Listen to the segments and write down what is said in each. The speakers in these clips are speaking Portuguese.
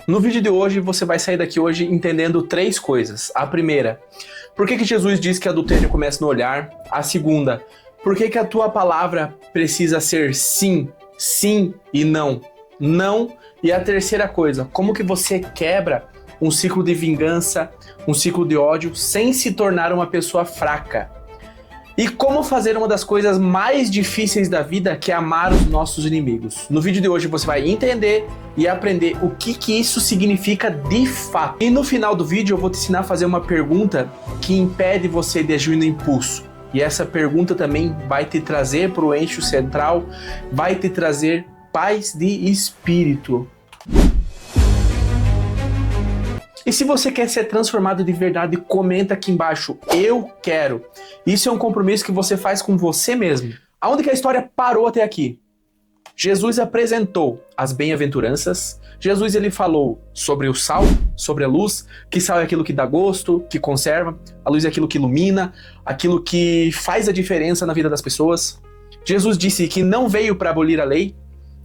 No vídeo de hoje, você vai sair daqui hoje entendendo 3 coisas. A primeira, por que Jesus diz que adultério começa no olhar? A segunda, por que a tua palavra precisa ser sim, sim e não, não? E a terceira coisa, como que você quebra um ciclo de vingança, um ciclo de ódio, sem se tornar uma pessoa fraca? E como fazer uma das coisas mais difíceis da vida, que é amar os nossos inimigos. No vídeo de hoje você vai entender e aprender o que isso significa de fato. E no final do vídeo eu vou te ensinar a fazer uma pergunta que impede você de agir no impulso. E essa pergunta também vai te trazer para o eixo central, vai te trazer paz de espírito. E se você quer ser transformado de verdade, comenta aqui embaixo, eu quero. Isso é um compromisso que você faz com você mesmo. Aonde que a história parou até aqui? Jesus apresentou as bem-aventuranças, Jesus ele falou sobre o sal, sobre a luz, que sal é aquilo que dá gosto, que conserva, a luz é aquilo que ilumina, aquilo que faz a diferença na vida das pessoas. Jesus disse que não veio para abolir a lei,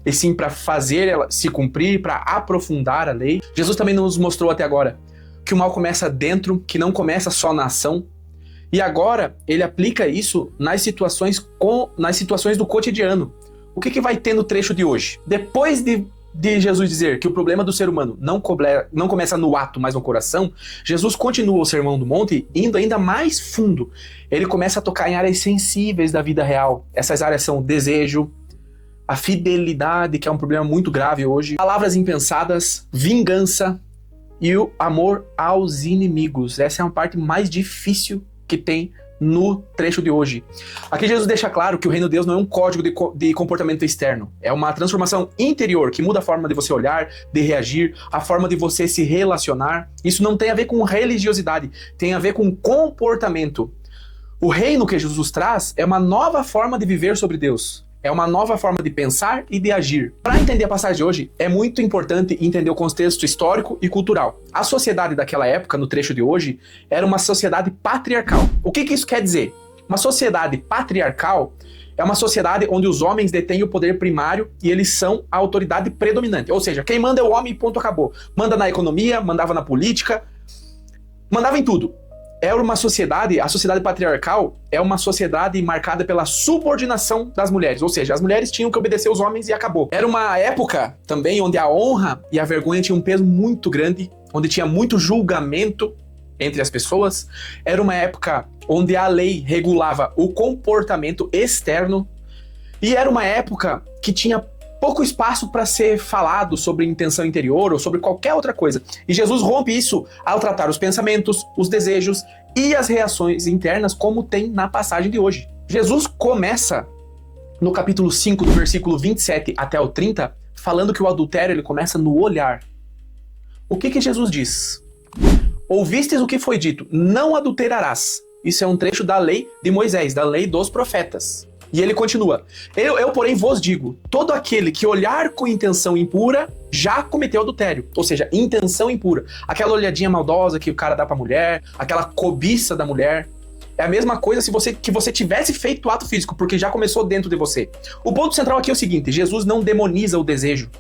e sim para fazer ela se cumprir, para aprofundar a lei. Jesus também nos mostrou até agora que o mal começa dentro, que não começa só na ação. E agora ele aplica isso nas situações do cotidiano. O que vai ter no trecho de hoje? Depois de Jesus dizer que o problema do ser humano não começa no ato, mas no coração, Jesus continua o Sermão do Monte indo ainda mais fundo. Ele começa a tocar em áreas sensíveis da vida real. Essas áreas são o desejo, a fidelidade, que é um problema muito grave hoje, palavras impensadas, vingança e o amor aos inimigos. Essa é uma parte mais difícil que tem no trecho de hoje. Aqui Jesus deixa claro que o reino de Deus não é um código de comportamento externo, é uma transformação interior que muda a forma de você olhar, de reagir, a forma de você se relacionar. Isso não tem a ver com religiosidade, tem a ver com comportamento. O reino que Jesus traz é uma nova forma de viver sobre Deus. É uma nova forma de pensar e de agir. Para entender a passagem de hoje, é muito importante entender o contexto histórico e cultural. A sociedade daquela época, no trecho de hoje, era uma sociedade patriarcal. O que isso quer dizer? Uma sociedade patriarcal é uma sociedade onde os homens detêm o poder primário e eles são a autoridade predominante. Ou seja, quem manda é o homem e ponto, acabou. Manda na economia, mandava na política, mandava em tudo. Era uma sociedade, a sociedade patriarcal é uma sociedade marcada pela subordinação das mulheres, ou seja, as mulheres tinham que obedecer os homens e acabou. Era uma época também onde a honra e a vergonha tinham um peso muito grande, onde tinha muito julgamento entre as pessoas. Era uma época onde a lei regulava o comportamento externo e era uma época que tinha pouco espaço para ser falado sobre intenção interior ou sobre qualquer outra coisa. E Jesus rompe isso ao tratar os pensamentos, os desejos e as reações internas, como tem na passagem de hoje. Jesus começa no capítulo 5, do versículo 27 até o 30, falando que o adultério ele começa no olhar. O que Jesus diz? Ouvistes o que foi dito, não adulterarás. Isso é um trecho da lei de Moisés, da lei dos profetas. E ele continua, eu porém vos digo, todo aquele que olhar com intenção impura, já cometeu adultério. Ou seja, intenção impura. Aquela olhadinha maldosa que o cara dá pra mulher, aquela cobiça da mulher. É a mesma coisa que você tivesse feito o ato físico, porque já começou dentro de você. O ponto central aqui é o seguinte, Jesus não demoniza o desejo.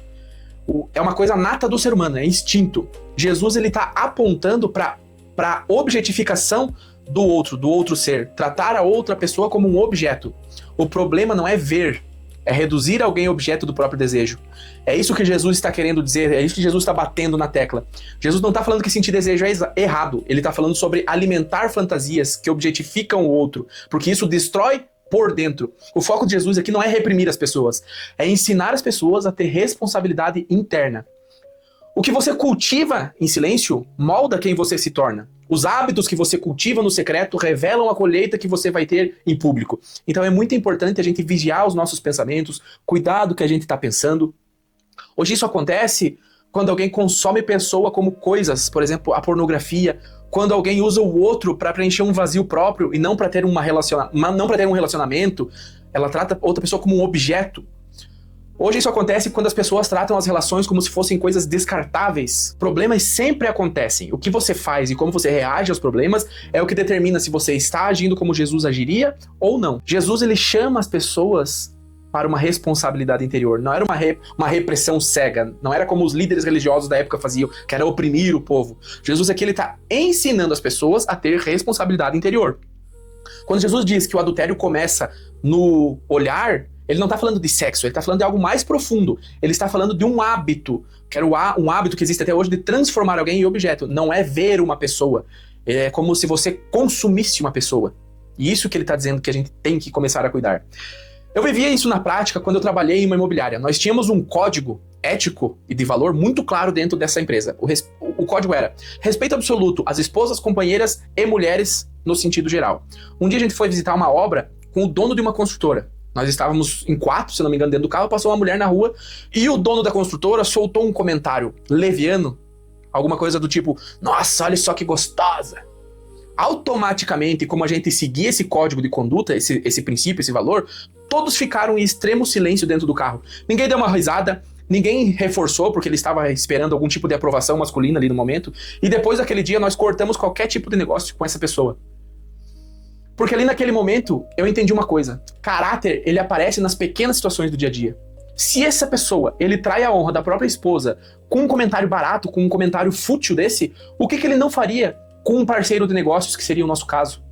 É uma coisa nata do ser humano, é instinto. Jesus ele tá apontando pra objetificação do outro ser, tratar a outra pessoa como um objeto. O problema não é ver, é reduzir alguém a objeto do próprio desejo. É isso que Jesus está querendo dizer, é isso que Jesus está batendo na tecla. Jesus não está falando que sentir desejo é errado, ele está falando sobre alimentar fantasias que objetificam o outro, porque isso destrói por dentro. O foco de Jesus aqui não é reprimir as pessoas, é ensinar as pessoas a ter responsabilidade interna. O que você cultiva em silêncio molda quem você se torna. Os hábitos que você cultiva no secreto revelam a colheita que você vai ter em público. Então é muito importante a gente vigiar os nossos pensamentos, cuidar do que a gente está pensando. Hoje isso acontece quando alguém consome pessoa como coisas, por exemplo, a pornografia, quando alguém usa o outro para preencher um vazio próprio e não para ter um relacionamento, ela trata outra pessoa como um objeto. Hoje isso acontece quando as pessoas tratam as relações como se fossem coisas descartáveis. Problemas sempre acontecem. O que você faz e como você reage aos problemas é o que determina se você está agindo como Jesus agiria ou não. Jesus ele chama as pessoas para uma responsabilidade interior. Não era uma repressão cega. Não era como os líderes religiosos da época faziam, que era oprimir o povo. Jesus aqui, ele está ensinando as pessoas a ter responsabilidade interior. Quando Jesus diz que o adultério começa no olhar, ele não está falando de sexo, ele está falando de algo mais profundo. Ele está falando de um hábito, que era um hábito que existe até hoje de transformar alguém em objeto. Não é ver uma pessoa. É como se você consumisse uma pessoa. E isso que ele está dizendo que a gente tem que começar a cuidar. Eu vivia isso na prática quando eu trabalhei em uma imobiliária. Nós tínhamos um código ético e de valor muito claro dentro dessa empresa. O código era respeito absoluto às esposas, companheiras e mulheres no sentido geral. Um dia a gente foi visitar uma obra com o dono de uma construtora. Nós estávamos em 4, se não me engano, dentro do carro, passou uma mulher na rua e o dono da construtora soltou um comentário leviano, alguma coisa do tipo, nossa, olha só que gostosa. Automaticamente, como a gente seguia esse código de conduta, esse princípio, esse valor, todos ficaram em extremo silêncio dentro do carro. Ninguém deu uma risada, ninguém reforçou, porque ele estava esperando algum tipo de aprovação masculina ali no momento, e depois daquele dia nós cortamos qualquer tipo de negócio com essa pessoa. Porque ali naquele momento, eu entendi uma coisa. Caráter, ele aparece nas pequenas situações do dia a dia. Se essa pessoa, ele trai a honra da própria esposa com um comentário barato, com um comentário fútil desse, o que ele não faria com um parceiro de negócios, que seria o nosso caso?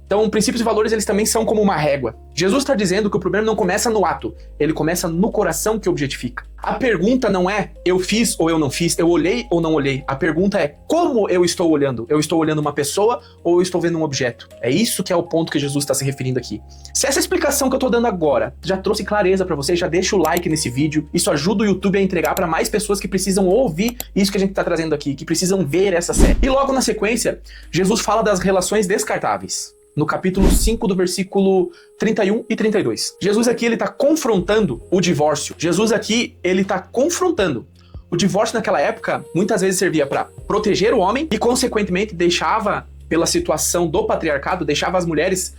Então, princípios e valores, eles também são como uma régua. Jesus está dizendo que o problema não começa no ato, ele começa no coração que objetifica. A pergunta não é eu fiz ou eu não fiz, eu olhei ou não olhei. A pergunta é como eu estou olhando. Eu estou olhando uma pessoa ou eu estou vendo um objeto? É isso que é o ponto que Jesus está se referindo aqui. Se essa explicação que eu estou dando agora já trouxe clareza para você, já deixa o like nesse vídeo. Isso ajuda o YouTube a entregar para mais pessoas que precisam ouvir isso que a gente está trazendo aqui, que precisam ver essa série. E logo na sequência, Jesus fala das relações descartáveis. No capítulo 5, do versículo 31 e 32. Jesus aqui, ele está confrontando o divórcio. Jesus aqui, ele está confrontando. O divórcio naquela época, muitas vezes servia para proteger o homem e, consequentemente, deixava, pela situação do patriarcado, deixava as mulheres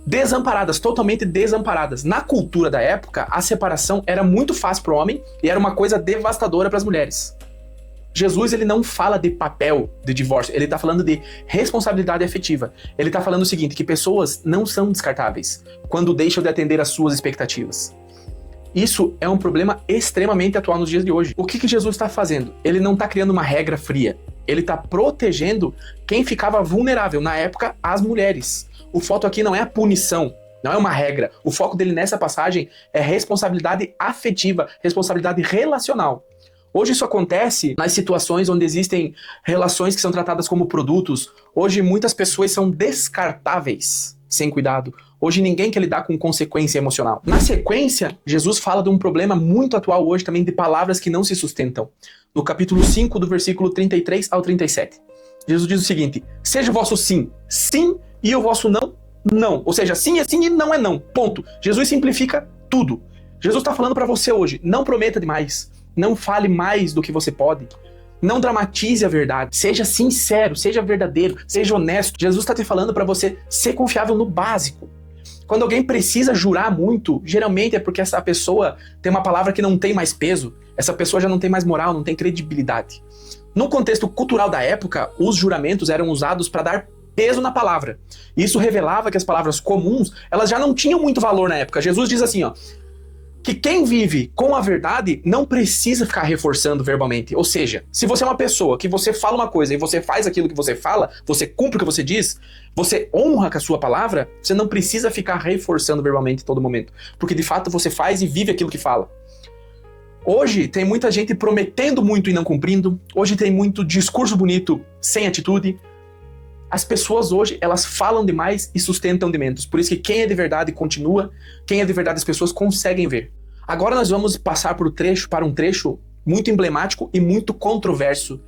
desamparadas, totalmente desamparadas. Na cultura da época, a separação era muito fácil para o homem e era uma coisa devastadora para as mulheres. Jesus, ele não fala de papel de divórcio, ele está falando de responsabilidade afetiva. Ele está falando o seguinte, que pessoas não são descartáveis quando deixam de atender às suas expectativas. Isso é um problema extremamente atual nos dias de hoje. O que Jesus está fazendo? Ele não está criando uma regra fria. Ele está protegendo quem ficava vulnerável, na época, as mulheres. O foco aqui não é a punição, não é uma regra. O foco dele nessa passagem é responsabilidade afetiva, responsabilidade relacional. Hoje isso acontece nas situações onde existem relações que são tratadas como produtos. Hoje muitas pessoas são descartáveis sem cuidado. Hoje ninguém quer lidar com consequência emocional. Na sequência, Jesus fala de um problema muito atual hoje também de palavras que não se sustentam. No capítulo 5, do versículo 33 ao 37. Jesus diz o seguinte, seja o vosso sim, sim, e o vosso não, não. Ou seja, sim é sim e não é não. Ponto. Jesus simplifica tudo. Jesus está falando para você hoje, não prometa demais. Não fale mais do que você pode. Não dramatize a verdade. Seja sincero, seja verdadeiro, seja honesto. Jesus está te falando para você ser confiável no básico. Quando alguém precisa jurar muito, geralmente é porque essa pessoa tem uma palavra que não tem mais peso. Essa pessoa já não tem mais moral, não tem credibilidade. No contexto cultural da época, os juramentos eram usados para dar peso na palavra. Isso revelava que as palavras comuns, elas já não tinham muito valor na época. Jesus diz assim, ó, que quem vive com a verdade não precisa ficar reforçando verbalmente. Ou seja, se você é uma pessoa que você fala uma coisa e você faz aquilo que você fala, você cumpre o que você diz, você honra com a sua palavra, você não precisa ficar reforçando verbalmente em todo momento. Porque de fato você faz e vive aquilo que fala. Hoje tem muita gente prometendo muito e não cumprindo. Hoje tem muito discurso bonito sem atitude. As pessoas hoje, elas falam demais e sustentam de menos. Por isso que quem é de verdade continua, quem é de verdade as pessoas conseguem ver. Agora nós vamos passar para um trecho muito emblemático e muito controverso,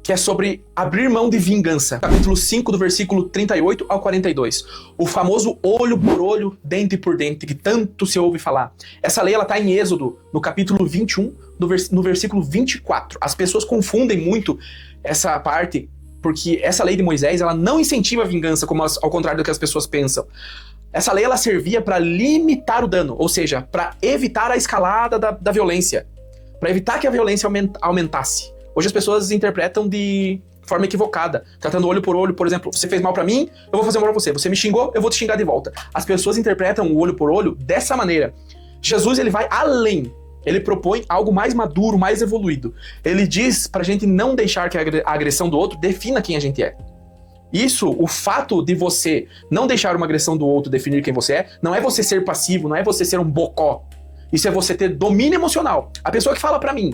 que é sobre abrir mão de vingança. Capítulo 5, do versículo 38 ao 42. O famoso olho por olho, dente por dente, que tanto se ouve falar. Essa lei está em Êxodo, no capítulo 21, no versículo 24. As pessoas confundem muito essa parte, porque essa lei de Moisés, ela não incentiva a vingança, como ao contrário do que as pessoas pensam. Essa lei, ela servia para limitar o dano, ou seja, para evitar a escalada da violência, para evitar que a violência aumentasse. Hoje as pessoas interpretam de forma equivocada, tratando olho por olho. Por exemplo, você fez mal pra mim, eu vou fazer mal pra você. Você me xingou, eu vou te xingar de volta. As pessoas interpretam o olho por olho dessa maneira. Jesus, ele vai além. Ele propõe algo mais maduro, mais evoluído. Ele diz pra gente não deixar que a agressão do outro defina quem a gente é. Isso, o fato de você não deixar uma agressão do outro definir quem você é, não é você ser passivo, não é você ser um bocó. Isso é você ter domínio emocional. A pessoa que fala pra mim,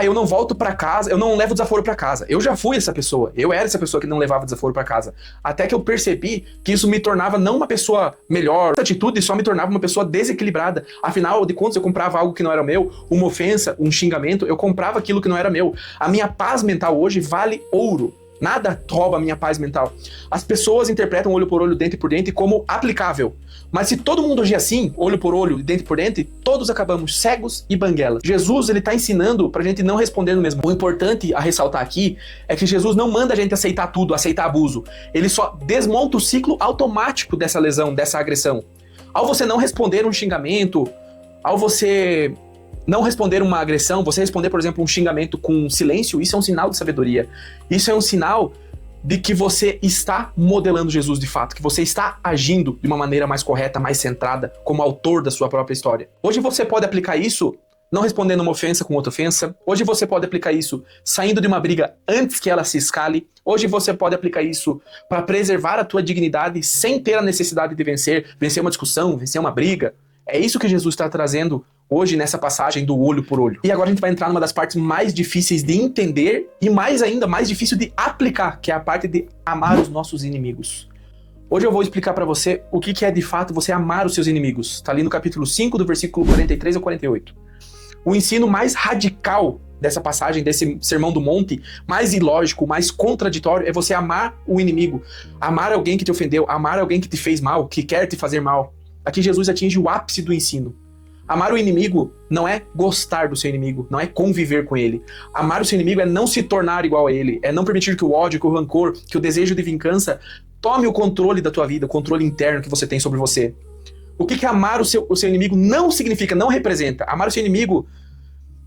eu não volto pra casa, eu não levo desaforo pra casa. Eu já fui essa pessoa, eu era essa pessoa que não levava desaforo pra casa. Até que eu percebi que isso me tornava não uma pessoa melhor. Essa atitude só me tornava uma pessoa desequilibrada. Afinal de contas, eu comprava algo que não era meu, uma ofensa, um xingamento, eu comprava aquilo que não era meu. A minha paz mental hoje vale ouro. Nada rouba a minha paz mental. As pessoas interpretam olho por olho, dente por dente como aplicável. Mas se todo mundo agir assim, olho por olho, dente por dente, todos acabamos cegos e banguelas. Jesus, ele tá ensinando pra gente não responder no mesmo. O importante a ressaltar aqui é que Jesus não manda a gente aceitar tudo, aceitar abuso. Ele só desmonta o ciclo automático dessa lesão, dessa agressão. Ao você não responder um xingamento, ao você não responder uma agressão, você responder, por exemplo, um xingamento com silêncio, isso é um sinal de sabedoria. Isso é um sinal de que você está modelando Jesus de fato, que você está agindo de uma maneira mais correta, mais centrada, como autor da sua própria história. Hoje você pode aplicar isso não respondendo uma ofensa com outra ofensa. Hoje você pode aplicar isso saindo de uma briga antes que ela se escale. Hoje você pode aplicar isso para preservar a tua dignidade sem ter a necessidade de vencer uma discussão, vencer uma briga. É isso que Jesus está trazendo hoje nessa passagem do olho por olho. E agora a gente vai entrar numa das partes mais difíceis de entender e mais ainda, mais difícil de aplicar, que é a parte de amar os nossos inimigos. Hoje eu vou explicar para você o que é de fato você amar os seus inimigos. Está ali no capítulo 5, do versículo 43 ao 48. O ensino mais radical dessa passagem, desse Sermão do Monte, mais ilógico, mais contraditório, é você amar o inimigo. Amar alguém que te ofendeu, amar alguém que te fez mal, que quer te fazer mal. Aqui Jesus atinge o ápice do ensino. Amar o inimigo não é gostar do seu inimigo, não é conviver com ele. Amar o seu inimigo é não se tornar igual a ele, é não permitir que o ódio, que o rancor, que o desejo de vingança tome o controle da tua vida, o controle interno que você tem sobre você. O que amar o seu inimigo não significa, não representa. Amar o seu inimigo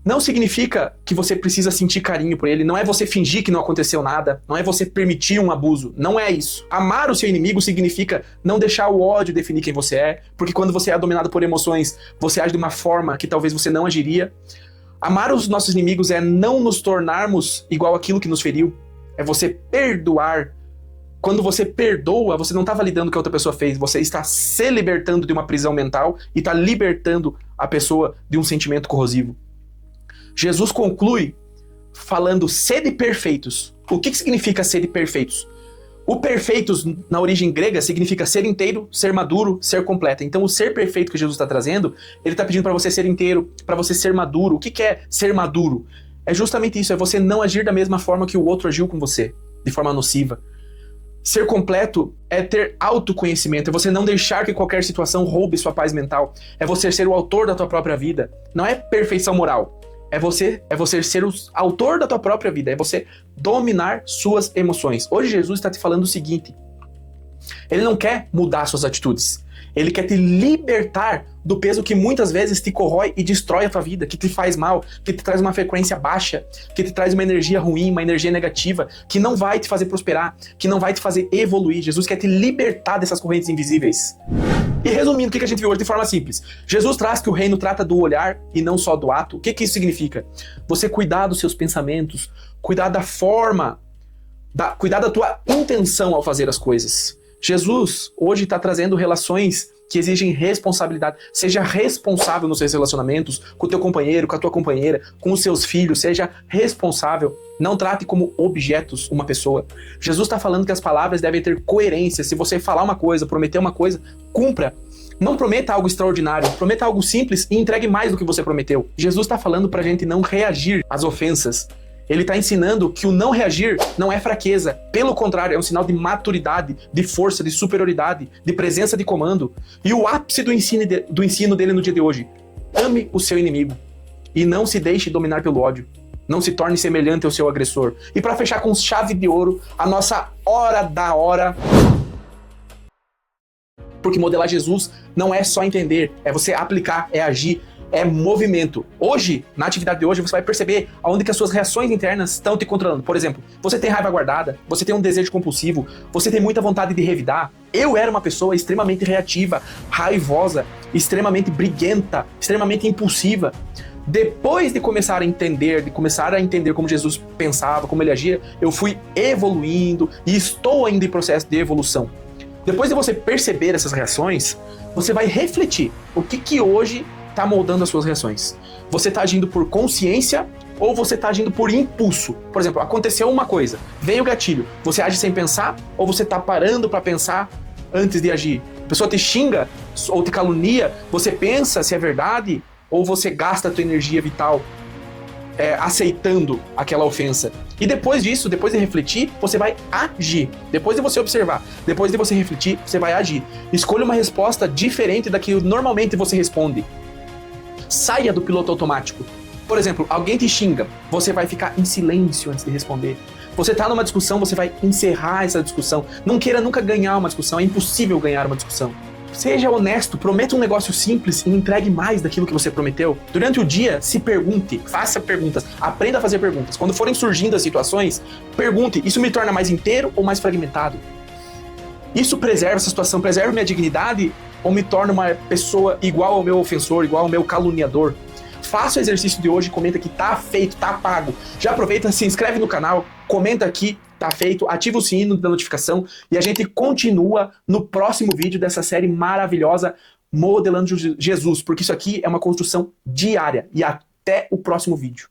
não significa que você precisa sentir carinho por ele, não é você fingir que não aconteceu nada, não é você permitir um abuso, não é isso. Amar o seu inimigo significa não deixar o ódio definir quem você é, porque quando você é dominado por emoções, você age de uma forma que talvez você não agiria. Amar os nossos inimigos é não nos tornarmos igual àquilo que nos feriu, é você perdoar. Quando você perdoa, você não está validando o que a outra pessoa fez, você está se libertando de uma prisão mental e está libertando a pessoa de um sentimento corrosivo. Jesus conclui falando sede perfeitos. O que significa sede perfeitos? O perfeitos, na origem grega, significa ser inteiro, ser maduro, ser completo. Então o ser perfeito que Jesus está trazendo, ele está pedindo para você ser inteiro, para você ser maduro. O que é ser maduro? É justamente isso, é você não agir da mesma forma que o outro agiu com você, de forma nociva. Ser completo é ter autoconhecimento, é você não deixar que qualquer situação roube sua paz mental. É você ser o autor da tua própria vida. Não é perfeição moral. É você ser o autor da tua própria vida, é você dominar suas emoções. Hoje Jesus está te falando o seguinte, ele não quer mudar suas atitudes, ele quer te libertar do peso que muitas vezes te corrói e destrói a tua vida, que te faz mal, que te traz uma frequência baixa, que te traz uma energia ruim, uma energia negativa, que não vai te fazer prosperar, que não vai te fazer evoluir. Jesus quer te libertar dessas correntes invisíveis. E resumindo, o que a gente viu hoje de forma simples? Jesus traz que o reino trata do olhar e não só do ato. O que isso significa? Você cuidar dos seus pensamentos, cuidar da forma, cuidar da tua intenção ao fazer as coisas. Jesus hoje está trazendo relações que exigem responsabilidade. Seja responsável nos seus relacionamentos, com o teu companheiro, com a tua companheira, com os seus filhos. Seja responsável. Não trate como objetos uma pessoa. Jesus está falando que as palavras devem ter coerência. Se você falar uma coisa, prometer uma coisa, cumpra. Não prometa algo extraordinário, prometa algo simples e entregue mais do que você prometeu. Jesus está falando para a gente não reagir às ofensas. Ele está ensinando que o não reagir não é fraqueza. Pelo contrário, é um sinal de maturidade, de força, de superioridade, de presença de comando. E o ápice do ensino dele no dia de hoje. Ame o seu inimigo e não se deixe dominar pelo ódio. Não se torne semelhante ao seu agressor. E para fechar com chave de ouro, a nossa hora da hora. Porque modelar Jesus não é só entender, é você aplicar, é agir. é movimento. Hoje, na atividade de hoje, você vai perceber aonde que as suas reações internas estão te controlando. Por exemplo, você tem raiva guardada, você tem um desejo compulsivo, você tem muita vontade de revidar. Eu era uma pessoa extremamente reativa, raivosa, extremamente briguenta, extremamente impulsiva. Depois de começar a entender como Jesus pensava, como ele agia, eu fui evoluindo e estou ainda em processo de evolução. Depois de você perceber essas reações, você vai refletir o que hoje está moldando as suas reações. Você está agindo por consciência ou você está agindo por impulso? Por exemplo, aconteceu uma coisa, veio o gatilho, você age sem pensar ou você está parando para pensar antes de agir? A pessoa te xinga ou te calunia, você pensa se é verdade ou você gasta a tua energia vital aceitando aquela ofensa? E depois disso, depois de refletir, você vai agir. Depois de você observar, depois de você refletir, você vai agir. Escolha uma resposta diferente da que normalmente você responde. Saia do piloto automático. Por exemplo, alguém te xinga, você vai ficar em silêncio antes de responder. Você está numa discussão, você vai encerrar essa discussão. Não queira nunca ganhar uma discussão, é impossível ganhar uma discussão. Seja honesto, prometa um negócio simples e entregue mais daquilo que você prometeu. Durante o dia, se pergunte, faça perguntas, aprenda a fazer perguntas. Quando forem surgindo as situações, pergunte, isso me torna mais inteiro ou mais fragmentado? Isso preserva essa situação, preserva minha dignidade ou me torna uma pessoa igual ao meu ofensor, igual ao meu caluniador? Faça o exercício de hoje, comenta que tá feito, tá pago. Já aproveita, se inscreve no canal, comenta aqui, tá feito, ativa o sino da notificação e a gente continua no próximo vídeo dessa série maravilhosa Modelando Jesus, porque isso aqui é uma construção diária. E até o próximo vídeo.